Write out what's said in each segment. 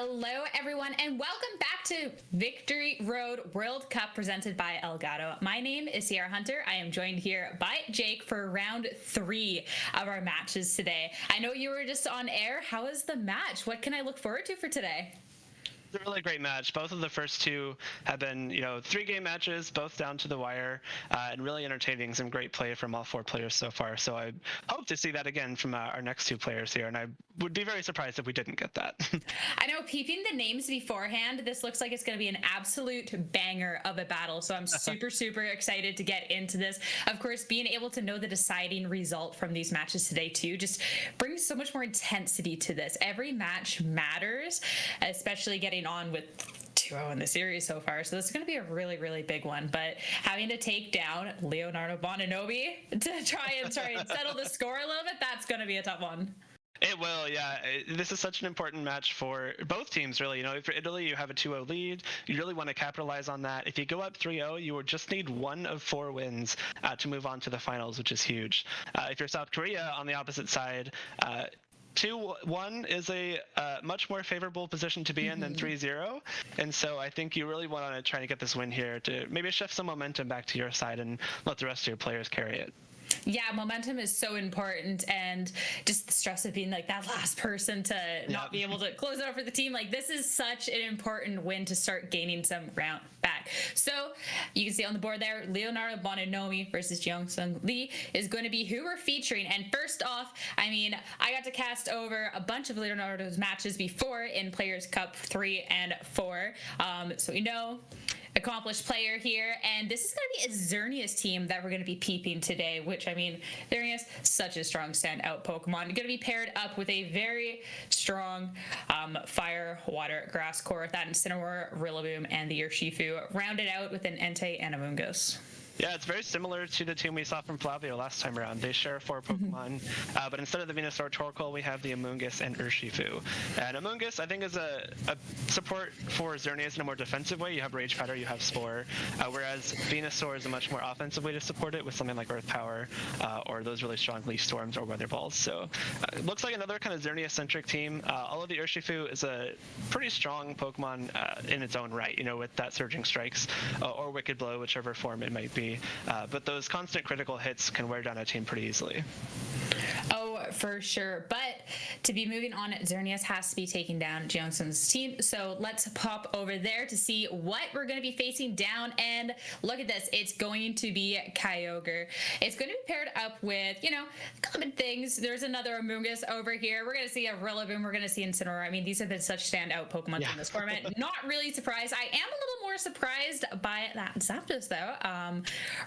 Hello, everyone, and welcome back to Victory Road World Cup presented by Elgato. My name is Sierra Hunter. I am joined here by Jake for round 3 of our matches today. I know you were just on air. How was the match? What can I look forward to for today? It's a really great match. Both of the first two have been, 3-game matches, both down to the wire, and really entertaining. Some great play from all 4 players so far. So I hope to see that again from our next 2 players here, and I would be very surprised if we didn't get that. I know, peeping the names beforehand, this looks like it's going to be an absolute banger of a battle. So I'm super excited to get into this. Of course, being able to know the deciding result from these matches today too just brings so much more intensity to this. Every match matters, especially getting on with 2-0 in the series so far. So this is going to be a really big one. But having to take down Leonardo Bonanomi to try and settle the score a little bit, that's going to be a tough one. It will, yeah. This is such an important match for both teams, really. If for Italy, you have a 2-0 lead. You really want to capitalize on that. If you go up 3-0, you will just need 1 of 4 wins to move on to the finals, which is huge. If you're South Korea on the opposite side, 2-1 is a much more favorable position to be in than 3-0, and so I think you really want to try to get this win here to maybe shift some momentum back to your side and let the rest of your players carry it. Yeah, momentum is so important, and just the stress of being like that last person to not be able to close it out for the team. Like, this is such an important win to start gaining some ground back. So you can see on the board there, Leonardo Bonanomi versus Jeongso Lee is going to be who we're featuring. And first off, I mean, I got to cast over a bunch of Leonardo's matches before in Players Cup 3 and 4. So we know accomplished player here, and this is going to be a Xerneas team that we're going to be peeping today, which, I mean, Xerneas, such a strong standout Pokemon, going to be paired up with a very strong fire, water, grass core with that Incineroar, Rillaboom, and the Urshifu, rounded out with an Entei and Amoonguss. Yeah, it's very similar to the team we saw from Flavio last time around. They share 4 Pokemon, but instead of the Venusaur Torkoal, we have the Amoonguss and Urshifu. And Amoonguss, I think, is a support for Xerneas in a more defensive way. You have Rage Powder, you have Spore, whereas Venusaur is a much more offensive way to support it with something like Earth Power or those really strong Leaf Storms or Weather Balls. So it looks like another kind of Xerneas-centric team. All of the Urshifu is a pretty strong Pokemon in its own right, with that Surging Strikes or Wicked Blow, whichever form it might be. But those constant critical hits can wear down a team pretty easily. Oh, for sure. But to be moving on, Xerneas has to be taking down Jeongso's team. So let's pop over there to see what we're going to be facing down. And look at this. It's going to be Kyogre. It's going to be paired up with, common things. There's another Amoonguss over here. We're going to see a Rillaboom. We're going to see Incineroar. I mean, these have been such standout Pokemon in this format. Not really surprised. I am a little more surprised by that Zapdos, though.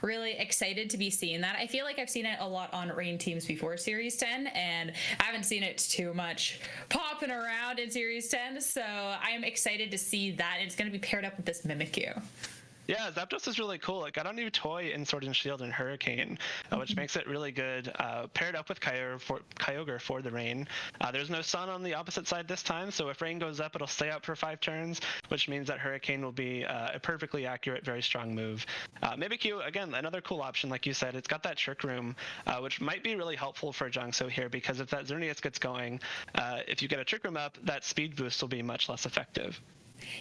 Really excited to be seeing that. I feel like I've seen it a lot on Rain teams before Series 10, and I haven't seen it too much popping around in Series 10, so I am excited to see that. It's going to be paired up with this Mimikyu. Yeah, Zapdos is really cool. It got a new toy in Sword and Shield and Hurricane, which makes it really good. Paired up with Kyogre for the Rain. There's no Sun on the opposite side this time, so if Rain goes up, it'll stay up for 5 turns, which means that Hurricane will be a perfectly accurate, very strong move. Mimikyu, again, another cool option, like you said. It's got that Trick Room, which might be really helpful for Jeongso here, because if that Xerneas gets going, if you get a Trick Room up, that speed boost will be much less effective.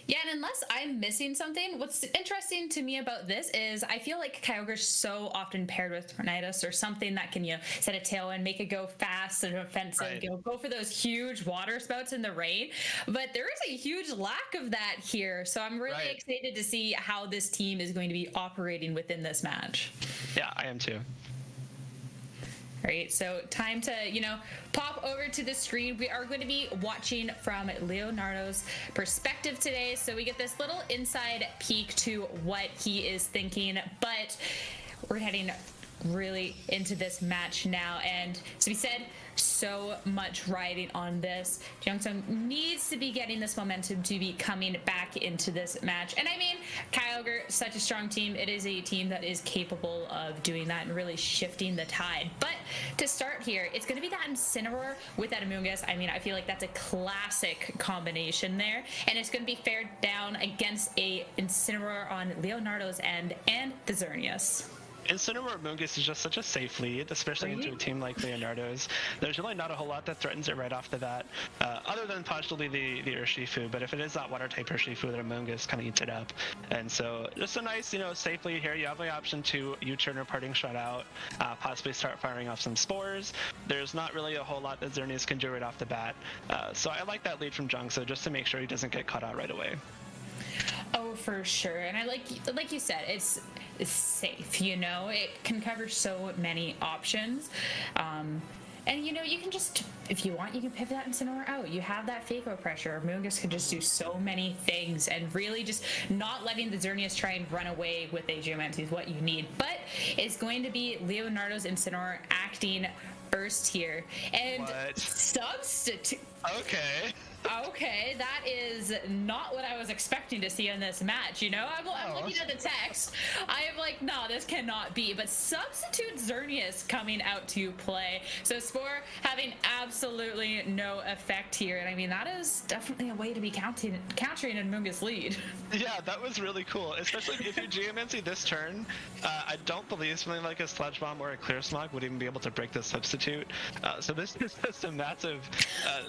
Yeah, and unless I'm missing something, what's interesting to me about this is I feel like Kyogre's so often paired with Tornadus or something that can, set a tail and make it go fast and offensive, go for those huge water spouts in the rain. But there is a huge lack of that here. So I'm really excited to see how this team is going to be operating within this match. Yeah, I am too. Right, so time to, pop over to the screen. We are going to be watching from Leonardo's perspective today. So we get this little inside peek to what he is thinking, but we're heading really into this match now. And as we said, so much riding on this. Jeongso needs to be getting this momentum to be coming back into this match. And I mean, Kyogre, such a strong team. It is a team that is capable of doing that and really shifting the tide. But to start here, it's going to be that Incineroar with that Amoonguss. I mean, I feel like that's a classic combination there. And it's going to be fared down against a Incineroar on Leonardo's end and the Xerneas. Incineroar Mungus is just such a safe lead, especially into a team like Leonardo's. There's really not a whole lot that threatens it right off the bat, other than possibly the Urshifu. But if it is that water type Urshifu, then Mungus kind of eats it up. And so just a nice, safe lead here. You have the option to U-turn or parting shot out, possibly start firing off some spores. There's not really a whole lot that Xerneas can do right off the bat. So I like that lead from Jeongso just to make sure he doesn't get caught out right away. Oh, for sure. And I like you said, it's safe, it can cover so many options. And you can just, if you want, you can pivot that Incineroar out. You have that Fako pressure. Mungus can just do so many things, and really just not letting the Xerneas try and run away with a Geomancy is what you need. But it's going to be Leonardo's Incineroar acting first here. And substitute. Okay, that is not what I was expecting to see in this match, I'm looking at the text. I am like, no, this cannot be. But substitute Xerneas coming out to play. So Spore having absolutely no effect here. And I mean, that is definitely a way to be countering in Mungus' lead. Yeah, that was really cool. Especially if you Geomancy this turn, I don't believe something like a Sludge Bomb or a Clear Smog would even be able to break the substitute. So this is just a massive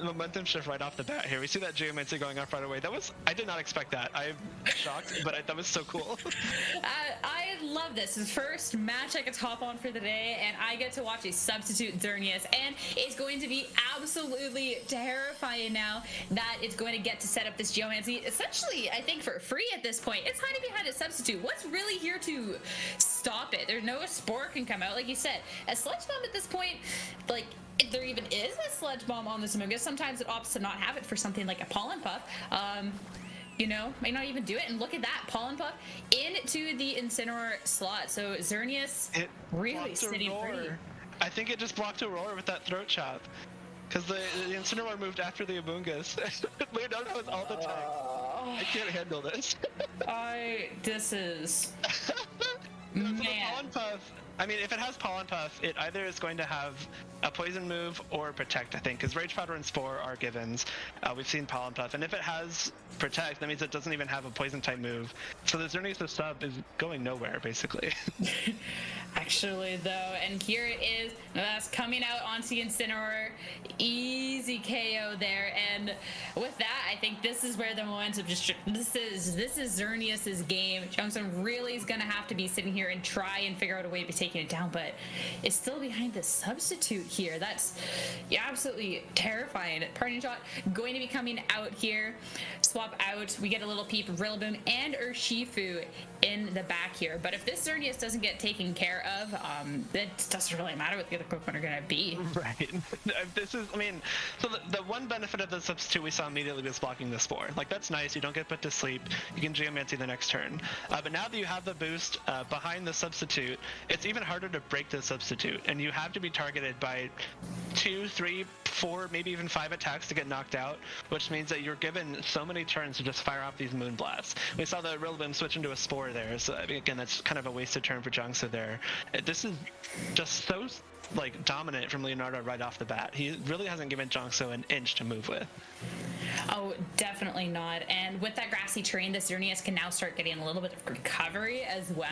momentum shift right off the bat here. We see that Geomancy going off right away. I did not expect that. I'm shocked, but that was so cool. I love this. The first match I get to hop on for the day, and I get to watch a substitute Xerneas, and it's going to be absolutely terrifying now that it's going to get to set up this Geomancy, essentially, I think, for free at this point. It's hiding behind a substitute. What's really here to stop it? There's no Spore can come out. Like you said, a Sludge Bomb at this point, like, if there even is a Sludge Bomb on this Mungus, sometimes it opts to not have it for something like a Pollen Puff. May not even do it. And look at that, Pollen Puff into the Incineroar slot. So Xerneas really sitting pretty. I think it just blocked a roar with that throat chop. Because the Incineroar moved after the Amoonguss. Leonardo has all the time. I can't handle this. This is... Man. Pollen Puff, I mean, if it has Pollen Puff, it either is going to have a poison move or protect, I think, because Rage Powder and Spore are givens. We've seen Pollen Puff, and if it has protect, that means it doesn't even have a poison type move. So the Xerneas sub is going nowhere, basically. Actually, though, and here it is. That's coming out onto Incineroar. Easy KO there, and with that, I think this is where the momentum just. This is Xerneas' game. Jeongso really is going to have to be sitting here and try and figure out a way to be taking it down, but it's still behind the substitute here. That's absolutely terrifying. Parting shot going to be coming out here. Swap out. We get a little peep. Rillaboom and Urshifu in the back here. But if this Xerneas doesn't get taken care of, it doesn't really matter what the other Pokemon are going to be. Right. This is, I mean, so the one benefit of the substitute we saw immediately was blocking the Spore. Like, that's nice. You don't get put to sleep. You can Geomancy the next turn. But now that you have the boost behind the substitute, it's even harder to break the substitute. And you have to be targeted by 2, 3, 4, maybe even 5 attacks to get knocked out, which means that you're given so many turns to just fire off these Moon Blasts. We saw the Rillaboom switch into a Spore there, so I mean, again, that's kind of a wasted turn for Jeongso there. This is just so dominant from Leonardo right off the bat. He really hasn't given Jeongso an inch to move with. Oh, definitely not. And with that grassy terrain, this Xerneas can now start getting a little bit of recovery as well.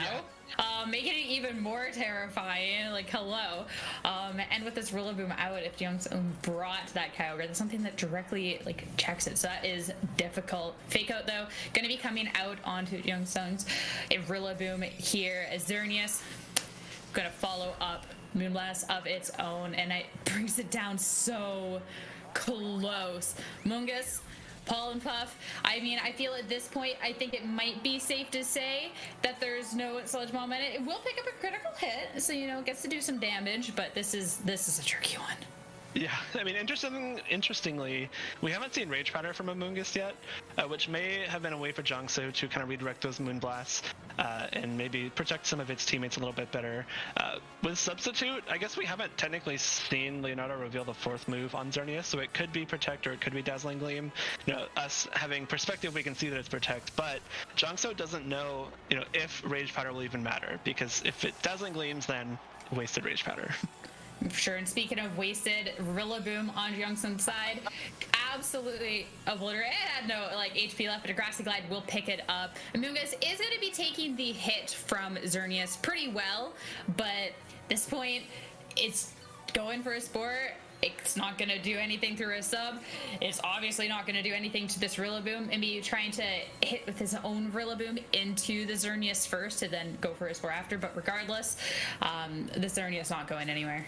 Yeah. Making it even more terrifying, like, hello. And with this Rillaboom out, if Jeongso brought that Kyogre, that's something that directly, checks it. So that is difficult. Fake out, though, going to be coming out onto Jeongso's Rillaboom here as Xerneas going to follow up Moonblast of its own, and it brings it down so close. Mungus, Pollen Puff. I mean, I feel at this point, I think it might be safe to say that there's no Sludge Bomb in it. It will pick up a critical hit, so it gets to do some damage, but this is a tricky one. Yeah, I mean, interestingly, we haven't seen Rage Powder from Amoonguss yet, which may have been a way for Jeongso to kind of redirect those Moon Blasts and maybe protect some of its teammates a little bit better. With Substitute, I guess we haven't technically seen Leonardo reveal the 4th move on Xerneas, so it could be Protect or it could be Dazzling Gleam. Us having perspective, we can see that it's Protect, but Jeongso doesn't know, if Rage Powder will even matter, because if it Dazzling Gleams, then wasted Rage Powder. Sure. And speaking of wasted, Rillaboom on Jeongso's side, absolutely obliterated. It had no like HP left, but a Grassy Glide will pick it up. Amoonguss is going to be taking the hit from Xerneas pretty well, but at this point, it's going for a Spore. It's not going to do anything through a sub. It's obviously not going to do anything to this Rillaboom. And be trying to hit with his own Rillaboom into the Xerneas first and then go for a Spore after. But regardless, the Xerneas not going anywhere.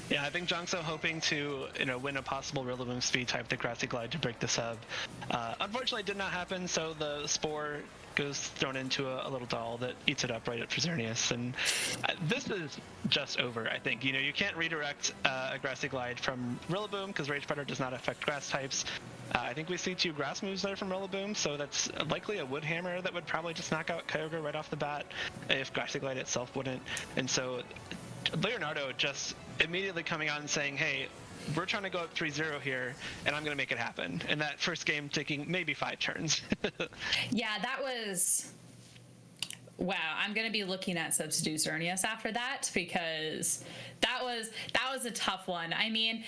Yeah, I think Jeongso hoping to, win a possible Rillaboom speed type the Grassy Glide to break the sub. Unfortunately, it did not happen, so the Spore goes thrown into a little doll that eats it up right up for Xerneas. And this is just over, I think. You can't redirect a Grassy Glide from Rillaboom because Rage Powder does not affect grass types. I think we see 2 grass moves there from Rillaboom, so that's likely a Wood Hammer that would probably just knock out Kyogre right off the bat if Grassy Glide itself wouldn't. And so Leonardo just immediately coming out and saying, hey, we're trying to go up 3-0 here, and I'm going to make it happen. And that first game taking maybe 5 turns. Yeah, that was... Wow, I'm going to be looking at Substitute Xerneas after that because that was a tough one. I mean,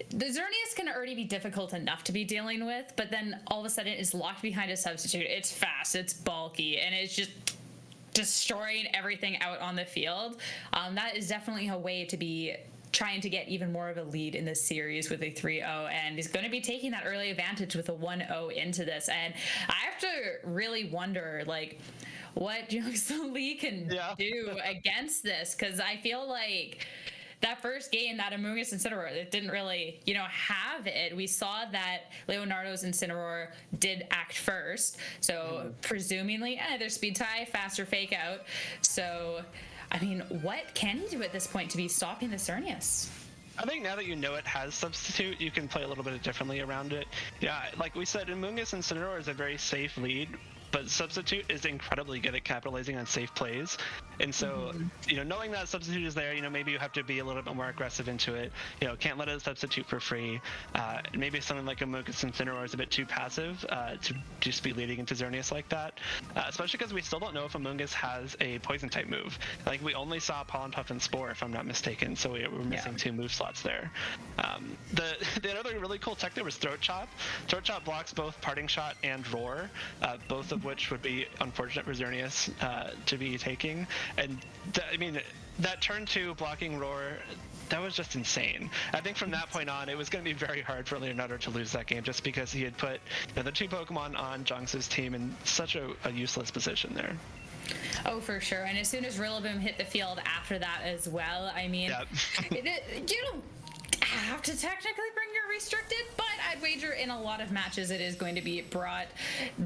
the Xerneas can already be difficult enough to be dealing with, but then all of a sudden it's locked behind a Substitute. It's fast, it's bulky, and it's just destroying everything out on the field. That is definitely a way to be trying to get even more of a lead in this series with a 3-0, and he's going to be taking that early advantage with a 1-0 into this. And I have to really wonder, like, what Jeongso Lee can do against this, because I feel like that first game, that Amoonguss Incineroar, it didn't really, have it. We saw that Leonardo's Incineroar did act first, so presumably, their speed tie, faster fake out. So, I mean, what can he do at this point to be stopping the Xerneas? I think now that you know it has Substitute, you can play a little bit differently around it. Yeah, like we said, Amoonguss Incineroar is a very safe lead, but Substitute is incredibly good at capitalizing on safe plays. And so, knowing that Substitute is there, maybe you have to be a little bit more aggressive into it. Can't let it Substitute for free. Maybe something like Amoonguss Incineroar is a bit too passive to just be leading into Xerneas like that. Especially because we still don't know if Amoonguss has a poison type move. Like, we only saw Pollen Puff and Spore, if I'm not mistaken, so we're missing 2 move slots there. The other really cool tech there was Throat Chop. Throat Chop blocks both Parting Shot and Roar, both of which would be unfortunate for Xerneas to be taking. And that turn 2 blocking Roar, that was just insane. I think from that point on, it was going to be very hard for Leonardo to lose that game just because he had put the 2 Pokemon on Jeongso's team in such a useless position there. Oh, for sure. And as soon as Rillaboom hit the field after that as well, I mean, you don't have to technically bring your restricted, but I'd wager in a lot of matches it is going to be brought.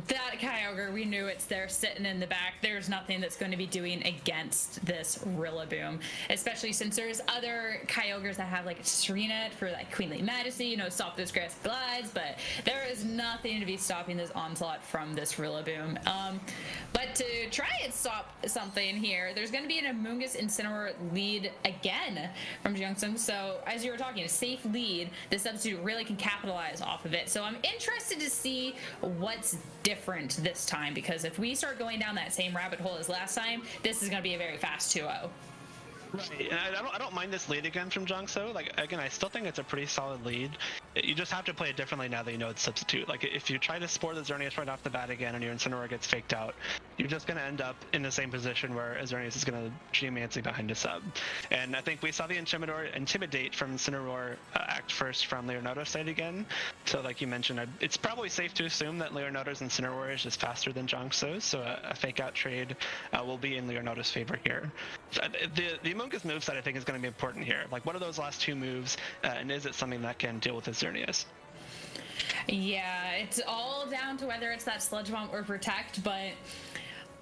That Kyogre, we knew it's there sitting in the back. There's nothing that's going to be doing against this Rillaboom, especially since there's other Kyogres that have like Serena for like Queenly Majesty, stop those Grass Glides, but there is nothing to be stopping this onslaught from this Rillaboom. But to try and stop something here, there's going to be an Amoonguss Incineroar lead again from Jeongso. So as you were talking, a safe lead, the Substitute really can capitalize off of it. So I'm interested to see what's different this time, because if we start going down that same rabbit hole as last time, this is going to be a very fast 2-0. Right, and I don't mind this lead again from Jeongso. Like, again, I still think it's a pretty solid lead. You just have to play it differently now that you know it's Substitute. Like, if you try to Spore the Xerneas right off the bat again and your Incineroar gets faked out, you're just going to end up in the same position where Xerneas is going to Geomancy behind a sub. And I think we saw the Intimidate from Incineroar act first from Leonardo's side again. So like you mentioned, it's probably safe to assume that Leonardo's Incineroar is just faster than Jeongso's, so a fake out trade will be in Leonardo's favor here. The Amoonguss moveset I think is going to be important here. Like, what are those last 2 moves, and is it something that can deal with his Xerneas? Yeah, it's all down to whether it's that Sludge Bomb or Protect, but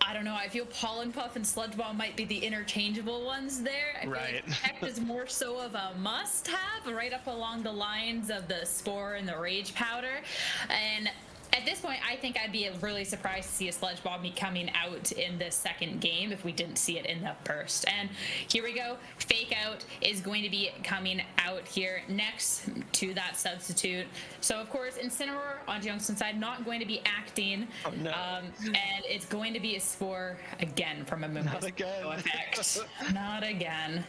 I don't know. I feel Pollen Puff and Sludge Bomb might be the interchangeable ones there. I feel like Protect is more so of a must-have, right up along the lines of the Spore and the Rage Powder. And at this point, I think I'd be really surprised to see a Sludge Bomb be coming out in the second game if we didn't see it in the first. And here we go. Fake Out is going to be coming out here next to that Substitute. So, of course, Incineroar on Jeongso's side not going to be acting. Oh, no. And it's going to be a Spore again from a Moonbuster. Not again. Effect. Not again.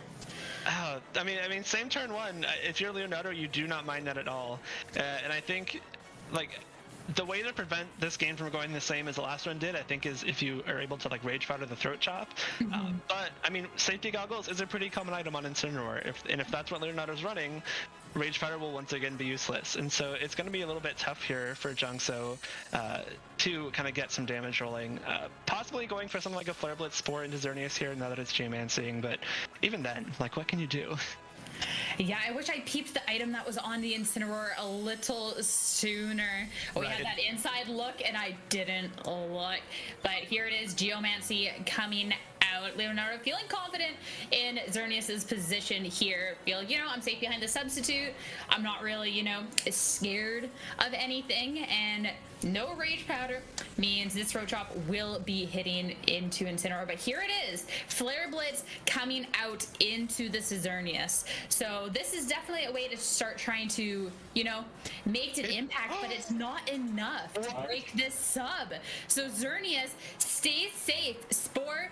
I mean, same turn one. If you're Leonardo, you do not mind that at all. And I think, like, the way to prevent this game from going the same as the last one did, I think, is if you are able to like rage powder the throat chop. But I mean, safety goggles is a pretty common item on Incineroar. If that's what Leonardo's running, rage powder will once again be useless. And so it's going to be a little bit tough here for Jeongso to kind of get some damage rolling. Possibly going for something like a Flare Blitz Spore into Xerneas here now that it's Geomancing. But even then, like, what can you do? Yeah, I wish I peeped the item that was on the Incineroar a little sooner. We had that inside look, and I didn't look. But here it is, Geomancy coming out. Leonardo feeling confident in Xerneas' position here. Feel, I'm safe behind the substitute. I'm not really, scared of anything. And no rage powder means this throat chop will be hitting into Incineroar. But here it is, Flare Blitz coming out into the Xerneas. So this is definitely a way to start trying to, make an impact, but it's not enough to break this sub. So Xerneas stays safe. Spore,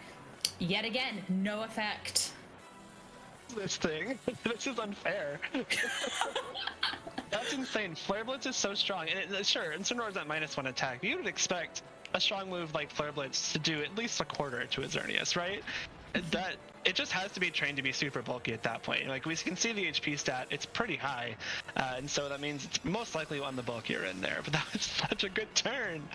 yet again, no effect. This thing. This is unfair. That's insane. Flare Blitz is so strong. And sure, Incineroar's at -1 attack, but you would expect a strong move like Flare Blitz to do at least a quarter to a Xerneas, right? That it just has to be trained to be super bulky at that point. Like, we can see the HP stat, it's pretty high. And so that means it's most likely on the bulkier end there. But that was such a good turn.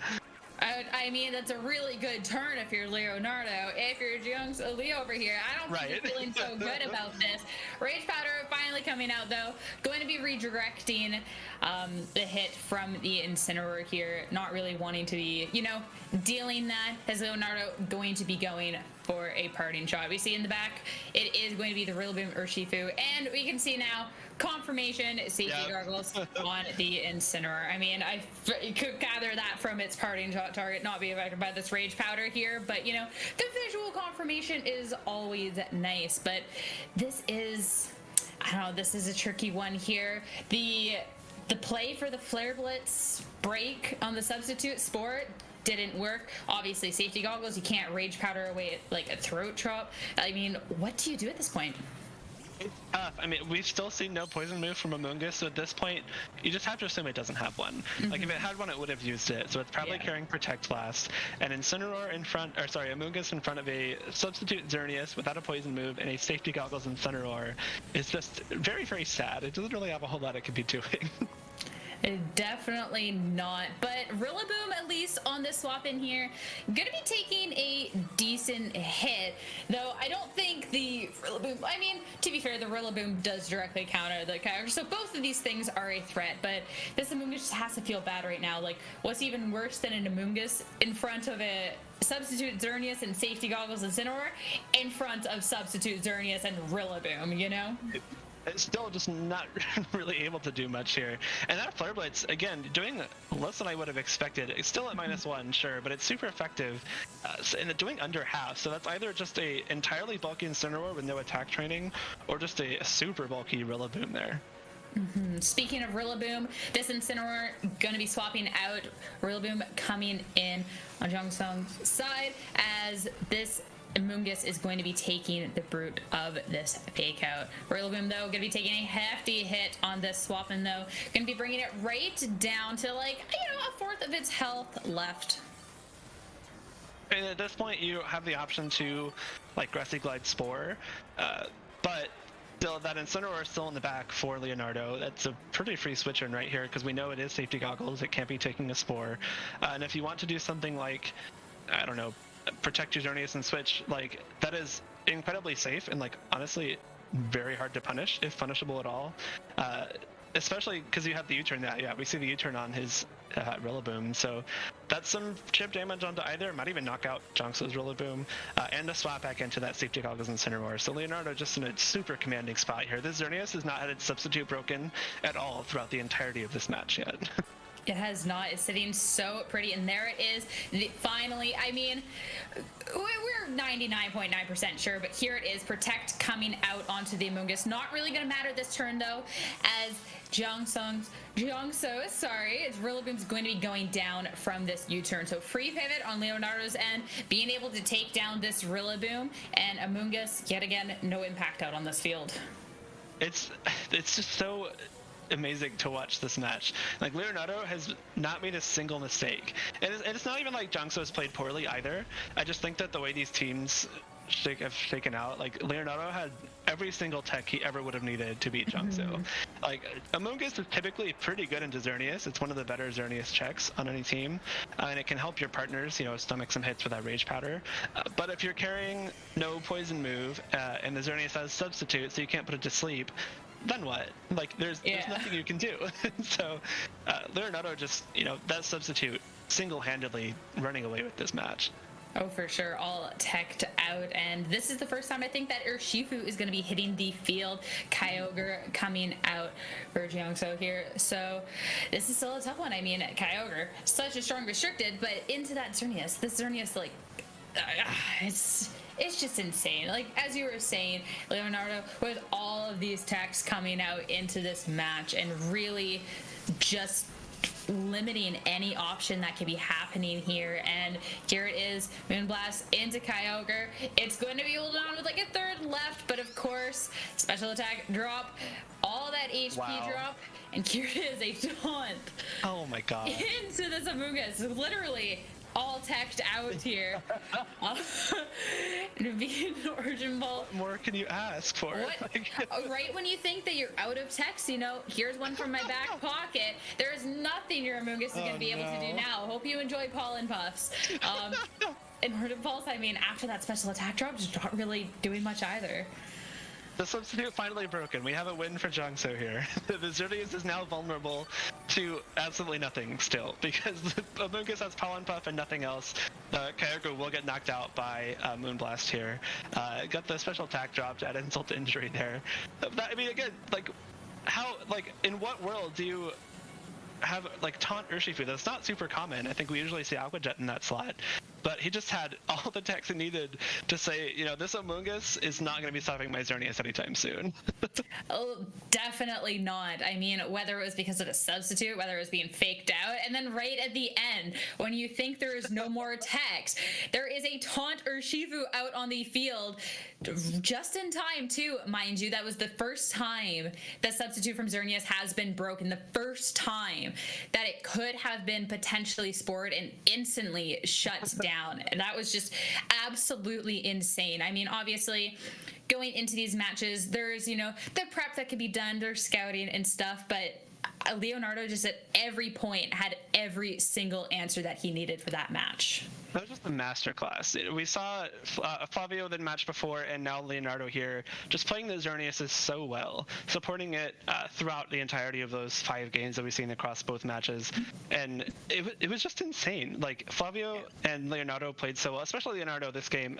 I mean, that's a really good turn if you're Leonardo. If you're Jeongso Leo over here, I don't think you're feeling so good about this. Rage Powder finally coming out, though. Going to be redirecting the hit from the Incineroar here. Not really wanting to be, dealing that. As Leonardo going to be going for a parting shot. We see in the back, it is going to be the Rillaboom Urshifu. And we can see now, confirmation, safety goggles on the Incineroar. I mean, I could gather that from its parting shot target not being affected by this rage powder here, but the visual confirmation is always nice. But this is, I don't know, this is a tricky one here. The play for the Flare Blitz break on the substitute Sport didn't work. Obviously, safety goggles, you can't rage powder away like a throat chop. I mean, what do you do at this point? It's tough. I mean, we've still seen no poison move from Amoonguss, so at this point, you just have to assume it doesn't have one. Like, if it had one, it would have used it. So it's probably carrying Protect Blast. And Incineroar Amoonguss in front of a substitute Xerneas without a poison move and a safety goggles Incineroar is just very, very sad. It doesn't really have a whole lot it could be doing. Definitely not. But Rillaboom, at least on this swap in here, gonna be taking a decent hit. Though I don't think the Rillaboom, I mean, to be fair, the Rillaboom does directly counter the character. So both of these things are a threat. But this Amoonguss just has to feel bad right now. Like, what's even worse than an Amoonguss in front of a substitute Xerneas and safety goggles and Incineroar in front of substitute Xerneas and Rillaboom, It's still just not really able to do much here. And that Flare Blitz, again, doing less than I would have expected. It's still at -1, sure, but it's super effective and doing under half. So that's either just a entirely bulky Incineroar with no attack training, or just a super bulky Rillaboom there. Speaking of Rillaboom, this Incineroar going to be swapping out. Rillaboom coming in on Jeongso's side as this Amoonguss is going to be taking the brute of this fake out. Rillaboom, though, going to be taking a hefty hit on this swap, and though going to be bringing it right down to a fourth of its health left. And at this point, you have the option to Grassy Glide Spore, but still, that Incineroar is still in the back for Leonardo. That's a pretty free switch in right here because we know it is safety goggles. It can't be taking a Spore. And if you want to do something like, I don't know, protect your Xerneas and switch, that is incredibly safe and honestly very hard to punish, if punishable at all, especially because you have the U-turn. We see the U-turn on his Rillaboom, so that's some chip damage onto either. Might even knock out Jeongso's Rillaboom and a swap back into that safety goggles Incineroar. So Leonardo just in a super commanding spot here. This Xerneas has not had its substitute broken at all throughout the entirety of this match yet. It has not. It's sitting so pretty, and there it is. Finally, I mean, we're 99.9% sure, but here it is. Protect coming out onto the Amoonguss. Not really going to matter this turn, though, as Jeongso, sorry, its Rillaboom's going to be going down from this U-turn. So free pivot on Leonardo's end, being able to take down this Rillaboom, and Amoonguss, yet again, no impact out on this field. It's just so amazing to watch this match. Like, Leonardo has not made a single mistake. And it's not even like Jeongso has played poorly either. I just think that the way these teams have shaken out, like, Leonardo had every single tech he ever would have needed to beat Jeongso. Like, Amoonguss is typically pretty good into Xerneas. It's one of the better Xerneas checks on any team, and it can help your partners, stomach some hits with that Rage Powder. But if you're carrying no poison move, and the Xerneas has substitute, so you can't put it to sleep, then what? Like, there's nothing you can do. So Leonardo just, that substitute single-handedly running away with this match. Oh, for sure. All teched out. And this is the first time I think that Urshifu is going to be hitting the field. Kyogre coming out for Jeongso here. So this is still a tough one. I mean, Kyogre, such a strong restricted, but into that Xerneas. This Xerneas, like, it's just insane. Like, as you were saying, Leonardo, with all of these techs coming out into this match and really just limiting any option that could be happening here. And here it is, Moonblast into Kyogre. It's going to be holding on with like a third left, but of course, special attack drop, all that HP drop, and here it is, a taunt. Oh my god. Into this Amoonguss, literally all teched out here. Being Origin Ball. What more can you ask for? Right when you think that you're out of techs, here's one from my back pocket. There is nothing your Amoonguss is going to be able to do now. Hope you enjoy Pollen Puffs. And Origin Pulse, I mean, after that special attack drop, just not really doing much either. The substitute finally broken. We have a win for Jeongso here. The Xerneas is now vulnerable to absolutely nothing still, because Amoonguss has Pollen Puff and nothing else. Kyogre will get knocked out by Moonblast here. Got the special attack dropped at insult to injury there. I mean, again, in what world do you have taunt Urshifu? That's not super common. I think we usually see Aqua Jet in that slot, but he just had all the techs he needed to say, this Amoonguss is not going to be stopping my Xerneas anytime soon. Oh, definitely not. I mean, whether it was because of a substitute, whether it was being faked out, and then right at the end, when you think there is no more techs, there is a taunt Urshifu out on the field, just in time too, mind you. That was the first time that substitute from Xerneas has been broken, the first time that it could have been potentially spored and instantly shut down. And that was just absolutely insane. I mean, obviously, going into these matches, there's, the prep that can be done, there's scouting and stuff, but Leonardo just at every point had every single answer that he needed for that match. That was just a masterclass. We saw Flavio the match before, and now Leonardo here, just playing the Xerneas so well, supporting it throughout the entirety of those 5 games that we've seen across both matches. And it was just insane. Like, Flavio and Leonardo played so well, especially Leonardo this game.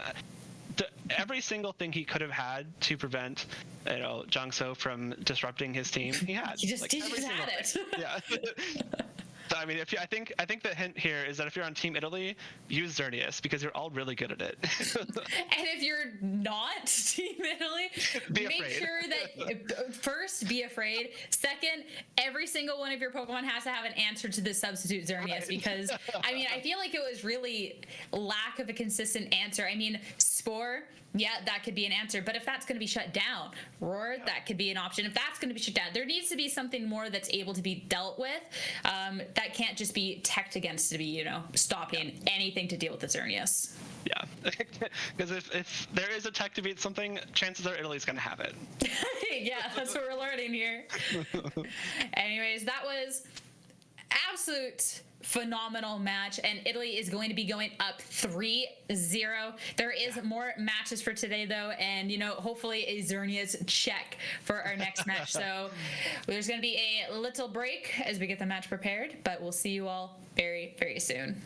Every single thing he could have had to prevent, Jeongso from disrupting his team, he had. He just had it. Yeah. So, I mean, I think the hint here is that if you're on Team Italy, use Xerneas, because you're all really good at it. And if you're not Team Italy, make sure that first, be afraid. Second, every single one of your Pokemon has to have an answer to this substitute Xerneas, because I mean, I feel like it was really lack of a consistent answer. I mean, Spore, yeah, that could be an answer, but if that's going to be shut down, Roar, that could be an option. If that's going to be shut down, there needs to be something more that's able to be dealt with. That can't just be teched against to be, stopping anything to deal with the Xerneas. Yeah, because if there is a tech to beat something, chances are Italy's going to have it. Yeah, that's what we're learning here. Anyways, that was absolute phenomenal match, and Italy is going to be going up 3-0. There is more matches for today though, and hopefully a Xerneas check for our next match. So there's going to be a little break as we get the match prepared, but we'll see you all very, very soon.